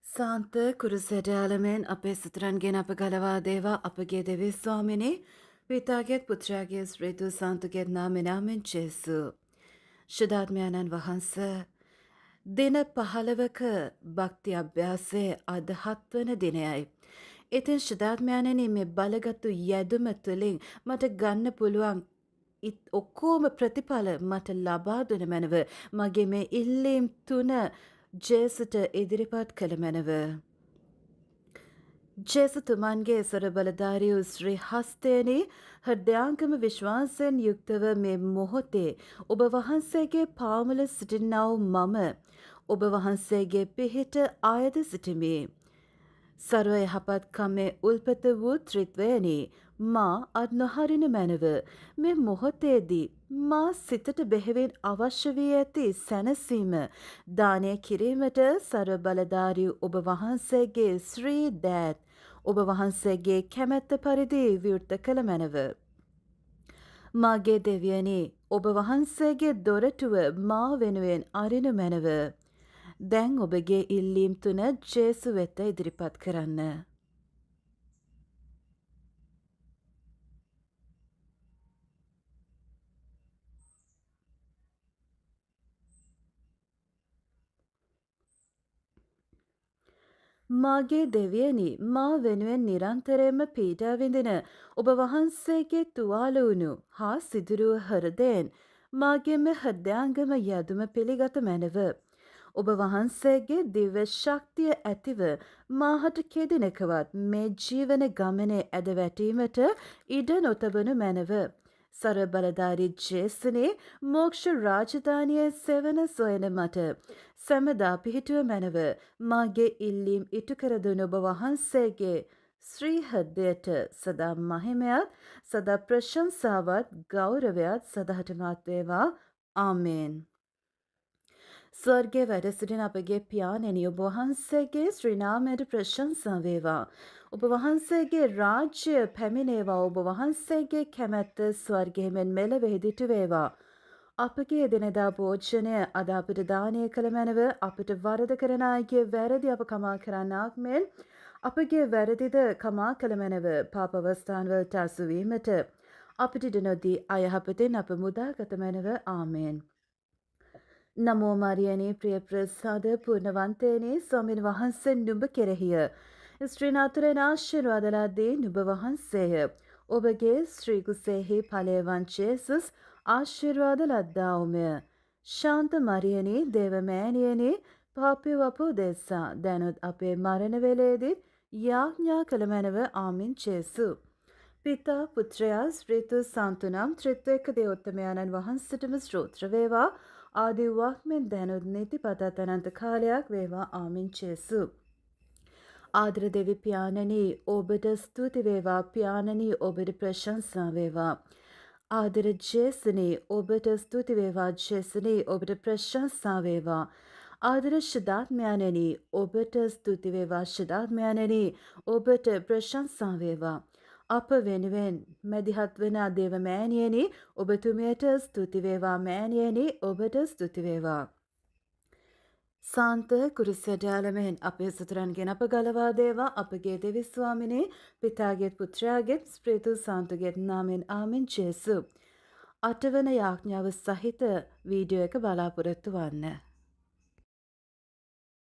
සාන්ත කුරුසැටයාලමෙන් අපේ සුතරන්ගෙන් අප ගලවා දේවා අපගේ දෙවි ස්වාමිනි පිතාගෙත් පුත්‍රයාගේ ස්ත්‍රීතු සාන්තුගෙත් නාමෙනාමෙන් චේසු. ශුද්ධාත්මයාණන් වහන්ස දින 15ක භක්ති අභ්‍යාසයේ අද 7 වන දිනයයි. ඉතින් ශුද්ධාත්මයාණනි මේ බලගත්තු යෙදුම තුළින් මට ගන්න පුළුවන් ඔක්කෝම ප්‍රතිඵල මට ලබා දුන මැනව මගේ මේ ඉල්ලීම් තුන ජේසුට ඉදිරිපත් කළ මැනව. ජේසුතුමන්ගේ සොරබලධාරී වූ ශ්‍රී හස්තයනි හෘදයාංගම විශ්වාසයෙන් යුක්තව මේ මොහොතේ ඔබ වහන්සේගේ පාමුල සිටින්නා වූ මම ඔබ වහන්සේගේ පිහිට ආයද සිටිමි. සර්ව යහපත්කමේ උල්පත වූ ත්‍රිත්වයනි මා අත් නොහරින මැනව මේ මොහොතේදී මා සිතට බෙහෙවින් අවශ්‍ය වී ඇති සැනසීම දානය කිරීමට සර්ව බලධාරී ඔබ වහන්සේගේ ශ්‍රී දෑත් ඔබ වහන්සේගේ කැමැත්ත පරිදි විවෘත කළ මැනව. මාගේ දෙවියනි ඔබ වහන්සේගේ දොරටුව මා වෙනුවෙන් අරිනු මැනව. දැන් ඔබගේ ඉල්ලීම් තුන ජේසු වෙත ඉදිරිපත් කරන්න. මාගේ දෙවියනි මා වෙනුවෙන් නිරන්තරයෙන්ම පීඩා විඳින ඔබ වහන්සේගේ තුවාල වුණු හා සිදුරුව හෘදයෙන් මාගේ මේ හෘදයාංගම යදුම පිළිගත මැනව. ඔබ වහන්සේගේ දිව්‍ය ශක්තිය ඇතිව මාහට කෙදිනකවත් මේ ජීවන ගමනේ ඇද වැටීමට ඉඩ නොතබනු මැනව. සර්ව බලධාරී ජේසුනේ මෝක්ෂ රාජධානියේ සෙවන සොයන මට සැමදා පිහිටුව මැනව මාගේ ඉල්ලීම් ඉටු කර දුන් ඔබ වහන්සේගේ ශ්‍රී හෘදයට සදා මහිමයත් සදා ප්‍රශංසාවත් ගෞරවයත් සදහටමත් වේවා. ආමේන්. ස්වර්ගයේ වැඩ සිටින අපගේ පියාණෙනි ඔබ වහන්සේගේ ශ්‍රී නාමයට ප්‍රශංසා වේවා. ඔබ වහන්සේගේ රාජ්‍ය පැමිණේවා. ඔබ වහන්සේගේ කැමැත්ත ස්වර්ගයේ මෙන් මෙලොවෙහිදිට වේවා. අපගේ එදිනෙදා භෝජනය අද අපට දානය කළ මැනව අපට වරද කරන අයගේ වැරදි අප කමා කරන්නාක් මෙන් අපගේ වැරදිද කමා කළ මැනව පාප අවස්ථාන්වලට අසුවීමට අපට ඉඩ නොදී අයහපතෙන් අප මුදාගත මැනව. ආමේන්. නමෝ මරියනේ ප්‍රිය ප්‍රසාද පුර්ණවන්තයනේ ස්වාමීන් වහන්සේ නුඹ කෙරෙහිය. ස්ත්‍රීන් අතුරෙන් ආශිර්වාද ලද්දේ නුඹ වහන්සේය. ඔබගේ ශ්‍රී කුසෙහි ඵලයවන් ජේසුස් ආශිර්වාද ලද්දාවුමය. ශාන්ත මරියනේ දේවමෑණියනේ පාපී වපු දෙස්සා දැනුත් අපේ මරණ වේලේදී යාඥා කළ මැනව. ආමෙන් ජේසු. පිතා පුත්‍රයා ස්ත්‍රීතු සාන්තුනම් ත්‍රිත්වයක දේවෝත්තමයන්න් වහන්සේටම ස්තෝත්‍ර වේවා. ආදිවාක් මෙන් දැනුත් නිතිපතත් අනන්ත කාලයක් වේවා. ආමෙන් ජේසු. ආදර දෙවි පියාණනි ඔබට ස්තුති වේවා. පියාණනි ඔබට ප්‍රශංසා වේවා. ආදර ජේසුනි ඔබට ස්තුති වේවා. ජේසුනි ඔබට ප්‍රශංසා වේවා. ආදර ශුද්ධාත්මයාණනි ඔබට ස්තුති වේවා. ශුද්ධාත්මයාණනි ඔබට ප්‍රශංසා වේවා. අප වෙනුවෙන් මැදිහත් වන දේව මෑණියනි ඔබතුමියට ස්තුති වේවා. මෑණියනි ඔබට ස්තුති වේවා. සාන්ත කුරුසැටයාලමෙන් අපේ සතුරන්ගෙන් අප ගලවා දේවා. අපගේ දෙවි ස්වාමිනේ පිතාගේත් පුත්‍රයාගේත් ස්ප්‍රීතු සාන්තුගේත් නාමෙන්. ආමෙන් ජේසු. 8 වන යාඥාව සහිත වීඩියෝ එක බලාපොරොත්තු වන්න.